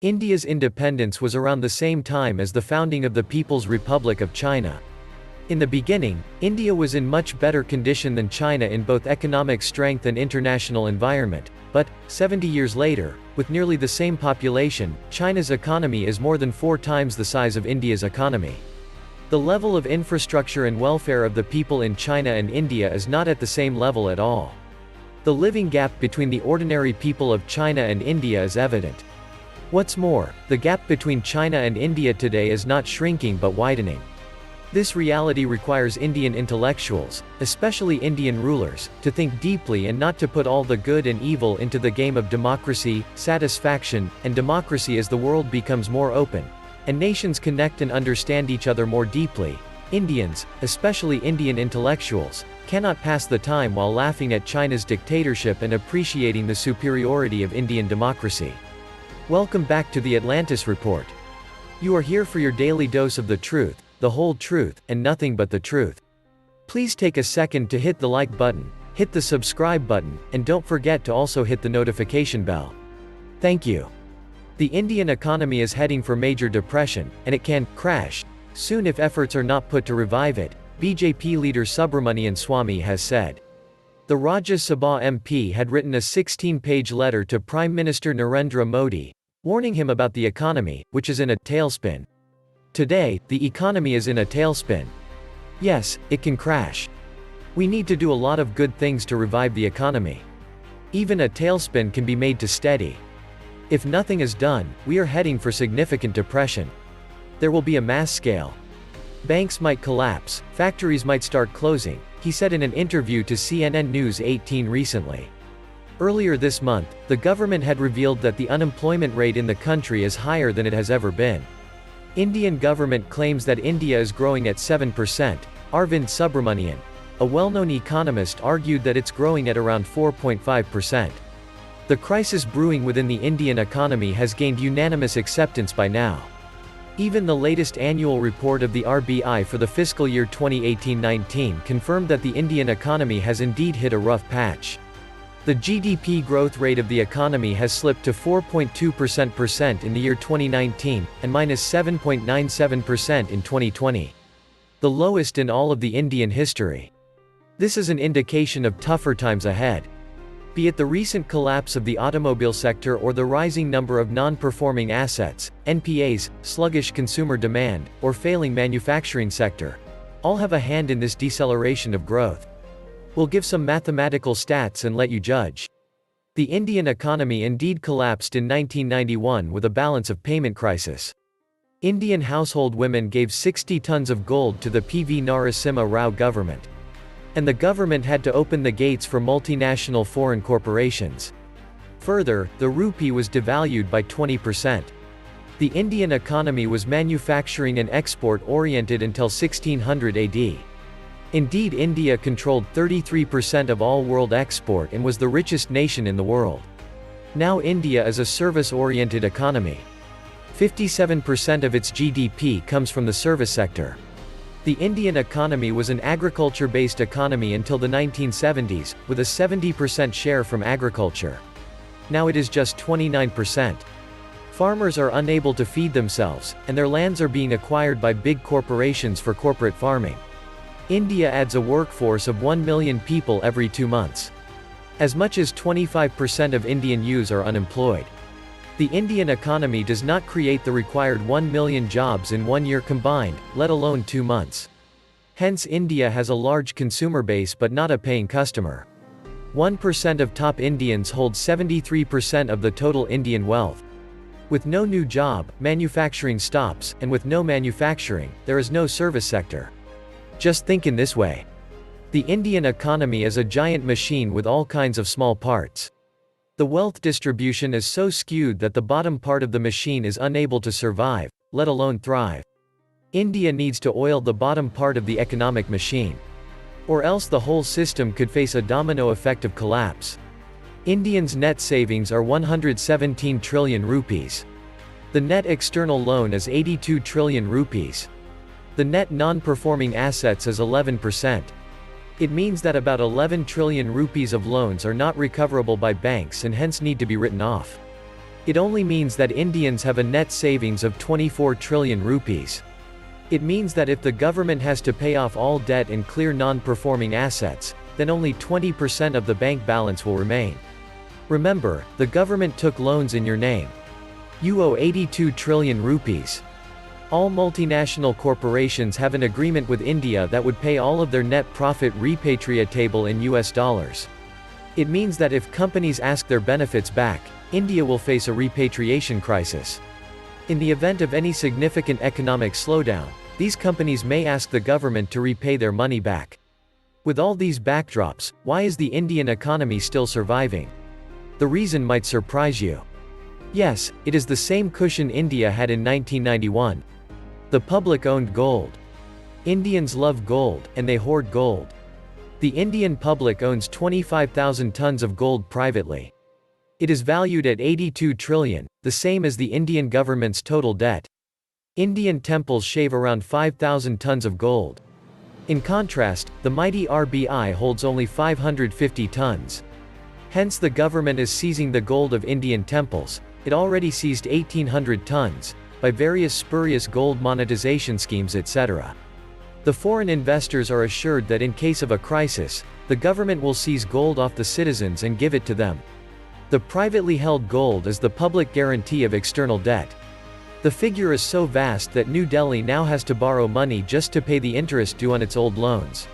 India's independence was around the same time as the founding of the People's Republic of China. In the beginning, India was in much better condition than China in both economic strength and international environment, but, 70 years later, with nearly the same population, China's economy is more than 4 times the size of India's economy. The level of infrastructure and welfare of the people in China and India is not at the same level at all. The living gap between the ordinary people of China and India is evident. What's more, the gap between China and India today is not shrinking but widening. This reality requires Indian intellectuals, especially Indian rulers, to think deeply and not to put all the good and evil into the game of democracy, satisfaction, and democracy. As the world becomes more open, and nations connect and understand each other more deeply, Indians, especially Indian intellectuals, cannot pass the time while laughing at China's dictatorship and appreciating the superiority of Indian democracy. Welcome back to the Atlantis Report. You are here for your daily dose of the truth, the whole truth, and nothing but the truth. Please take a second to hit the like button, hit the subscribe button, and don't forget to also hit the notification bell. Thank you. The Indian economy is heading for major depression, and it can crash soon if efforts are not put to revive it, BJP leader Subramanian Swamy has said. The Rajya Sabha MP had written a 16-page letter to Prime Minister Narendra Modi, warning him about the economy, which is in a tailspin. Today, the economy is in a tailspin. Yes, it can crash. We need to do a lot of good things to revive the economy. Even a tailspin can be made to steady. If nothing is done, we are heading for significant depression. There will be a mass scale. Banks might collapse, factories might start closing, he said in an interview to CNN News 18 recently. Earlier this month, the government had revealed that the unemployment rate in the country is higher than it has ever been. Indian government claims that India is growing at 7%. Arvind Subramanian, a well-known economist, argued that it's growing at around 4.5%. The crisis brewing within the Indian economy has gained unanimous acceptance by now. Even the latest annual report of the RBI for the fiscal year 2018-19 confirmed that the Indian economy has indeed hit a rough patch. The GDP growth rate of the economy has slipped to 4.2% in the year 2019, and -7.97% in 2020. The lowest in all of the Indian history. This is an indication of tougher times ahead. Be it the recent collapse of the automobile sector or the rising number of non-performing assets, NPAs, sluggish consumer demand, or failing manufacturing sector, all have a hand in this deceleration of growth. We'll give some mathematical stats and let you judge. The Indian economy indeed collapsed in 1991 with a balance of payment crisis. Indian household women gave 60 tons of gold to the P.V. Narasimha Rao government. And the government had to open the gates for multinational foreign corporations. Further, the rupee was devalued by 20%. The Indian economy was manufacturing and export-oriented until 1600 AD. Indeed, India controlled 33% of all world export and was the richest nation in the world. Now India is a service-oriented economy. 57% of its GDP comes from the service sector. The Indian economy was an agriculture-based economy until the 1970s, with a 70% share from agriculture. Now it is just 29%. Farmers are unable to feed themselves, and their lands are being acquired by big corporations for corporate farming. India adds a workforce of 1 million people every 2 months. As much as 25% of Indian youths are unemployed. The Indian economy does not create the required 1 million jobs in 1 year combined, let alone 2 months. Hence India has a large consumer base but not a paying customer. 1% of top Indians hold 73% of the total Indian wealth. With no new job, manufacturing stops, and with no manufacturing, there is no service sector. Just think in this way. The Indian economy is a giant machine with all kinds of small parts. The wealth distribution is so skewed that the bottom part of the machine is unable to survive, let alone thrive. India needs to oil the bottom part of the economic machine. Or else the whole system could face a domino effect of collapse. Indians' net savings are 117 trillion rupees. The net external loan is 82 trillion rupees. The net non-performing assets is 11%. It means that about 11 trillion rupees of loans are not recoverable by banks and hence need to be written off. It only means that Indians have a net savings of 24 trillion rupees. It means that if the government has to pay off all debt and clear non-performing assets, then only 20% of the bank balance will remain. Remember, the government took loans in your name. You owe 82 trillion rupees. All multinational corporations have an agreement with India that would pay all of their net profit repatriatable in US dollars. It means that if companies ask their benefits back, India will face a repatriation crisis. In the event of any significant economic slowdown, these companies may ask the government to repay their money back. With all these backdrops, why is the Indian economy still surviving? The reason might surprise you. Yes, it is the same cushion India had in 1991. The public owned gold. Indians love gold, and they hoard gold. The Indian public owns 25,000 tons of gold privately. It is valued at 82 trillion, the same as the Indian government's total debt. Indian temples shave around 5,000 tons of gold. In contrast, the mighty RBI holds only 550 tons. Hence the government is seizing the gold of Indian temples. It already seized 1,800 tons, by various spurious gold monetization schemes etc. The foreign investors are assured that in case of a crisis, the government will seize gold off the citizens and give it to them. The privately held gold is the public guarantee of external debt. The figure is so vast that New Delhi now has to borrow money just to pay the interest due on its old loans.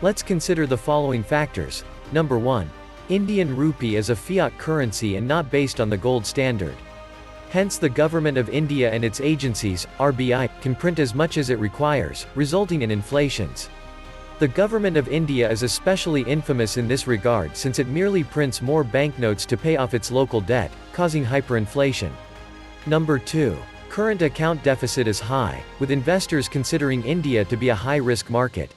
Let's consider the following factors. Number 1. Indian rupee is a fiat currency and not based on the gold standard. Hence the Government of India and its agencies, RBI, can print as much as it requires, resulting in inflations. The Government of India is especially infamous in this regard since it merely prints more banknotes to pay off its local debt, causing hyperinflation. Number 2. Current account deficit is high, with investors considering India to be a high-risk market.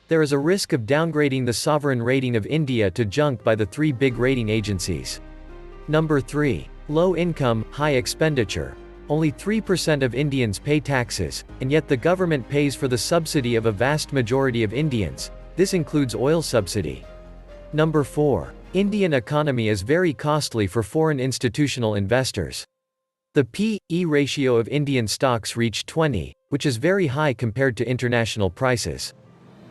There is a risk of downgrading the sovereign rating of India to junk by the 3 big rating agencies. Number 3. Low income, high expenditure. Only 3% of Indians pay taxes, and yet the government pays for the subsidy of a vast majority of Indians. This includes oil subsidy. Number 4. Indian economy is very costly for foreign institutional investors. The P/E ratio of Indian stocks reached 20, which is very high compared to international prices.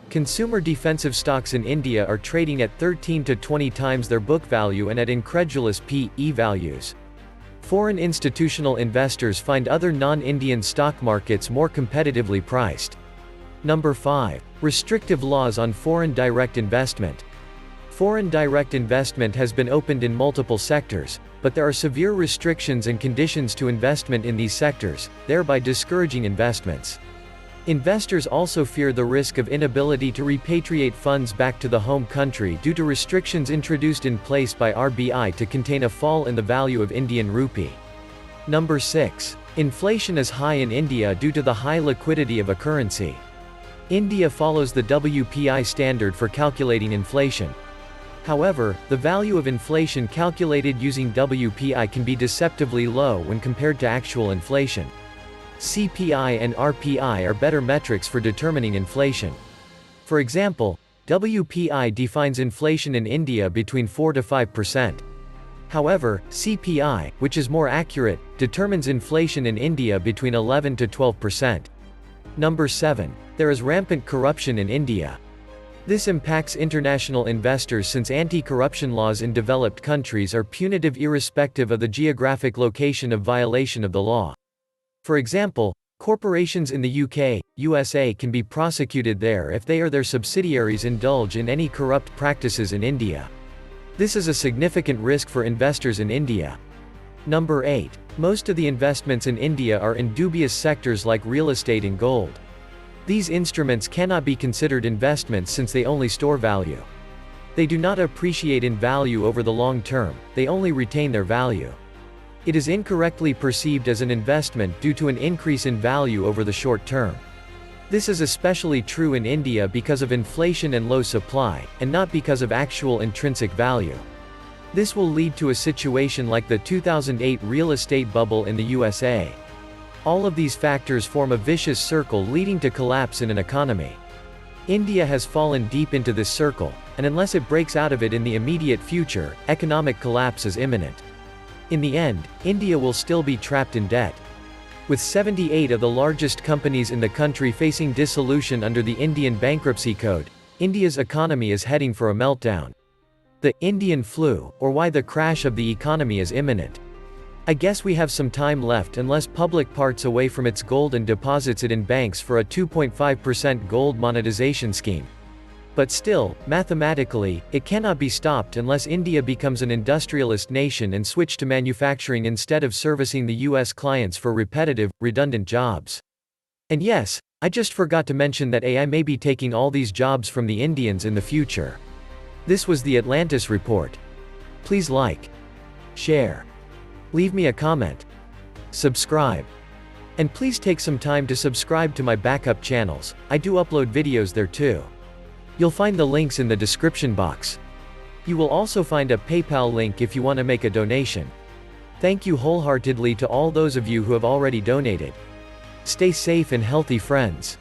Consumer defensive stocks in India are trading at 13 to 20 times their book value and at incredulous P/E values. Foreign institutional investors find other non-Indian stock markets more competitively priced. Number 5. Restrictive laws on foreign direct investment. Foreign direct investment has been opened in multiple sectors, but there are severe restrictions and conditions to investment in these sectors, thereby discouraging investments. Investors also fear the risk of inability to repatriate funds back to the home country due to restrictions introduced in place by RBI to contain a fall in the value of Indian rupee. Number 6. Inflation is high in India due to the high liquidity of a currency. India follows the WPI standard for calculating inflation. However, the value of inflation calculated using WPI can be deceptively low when compared to actual inflation. CPI and RPI are better metrics for determining inflation. For example, WPI defines inflation in India between 4 to 5%. However, CPI, which is more accurate, determines inflation in India between 11 to 12%. Number 7. There is rampant corruption in India. This impacts international investors since anti-corruption laws in developed countries are punitive irrespective of the geographic location of violation of the law. For example, corporations in the UK, USA can be prosecuted there if they or their subsidiaries indulge in any corrupt practices in India. This is a significant risk for investors in India. Number 8. Most of the investments in India are in dubious sectors like real estate and gold. These instruments cannot be considered investments since they only store value. They do not appreciate in value over the long term, they only retain their value. It is incorrectly perceived as an investment due to an increase in value over the short term. This is especially true in India because of inflation and low supply, and not because of actual intrinsic value. This will lead to a situation like the 2008 real estate bubble in the USA. All of these factors form a vicious circle leading to collapse in an economy. India has fallen deep into this circle, and unless it breaks out of it in the immediate future, economic collapse is imminent. In the end, India will still be trapped in debt. With 78 of the largest companies in the country facing dissolution under the Indian Bankruptcy Code, India's economy is heading for a meltdown. The Indian flu, or why the crash of the economy is imminent. I guess we have some time left unless public parts away from its gold and deposits it in banks for a 2.5% gold monetization scheme. But still, mathematically, it cannot be stopped unless India becomes an industrialist nation and switch to manufacturing instead of servicing the US clients for repetitive, redundant jobs. And yes, I just forgot to mention that AI may be taking all these jobs from the Indians in the future. This was the Atlantis Report. Please like, share, leave me a comment, subscribe. And please take some time to subscribe to my backup channels, I do upload videos there too. You'll find the links in the description box. You will also find a PayPal link if you want to make a donation. Thank you wholeheartedly to all those of you who have already donated. Stay safe and healthy, friends.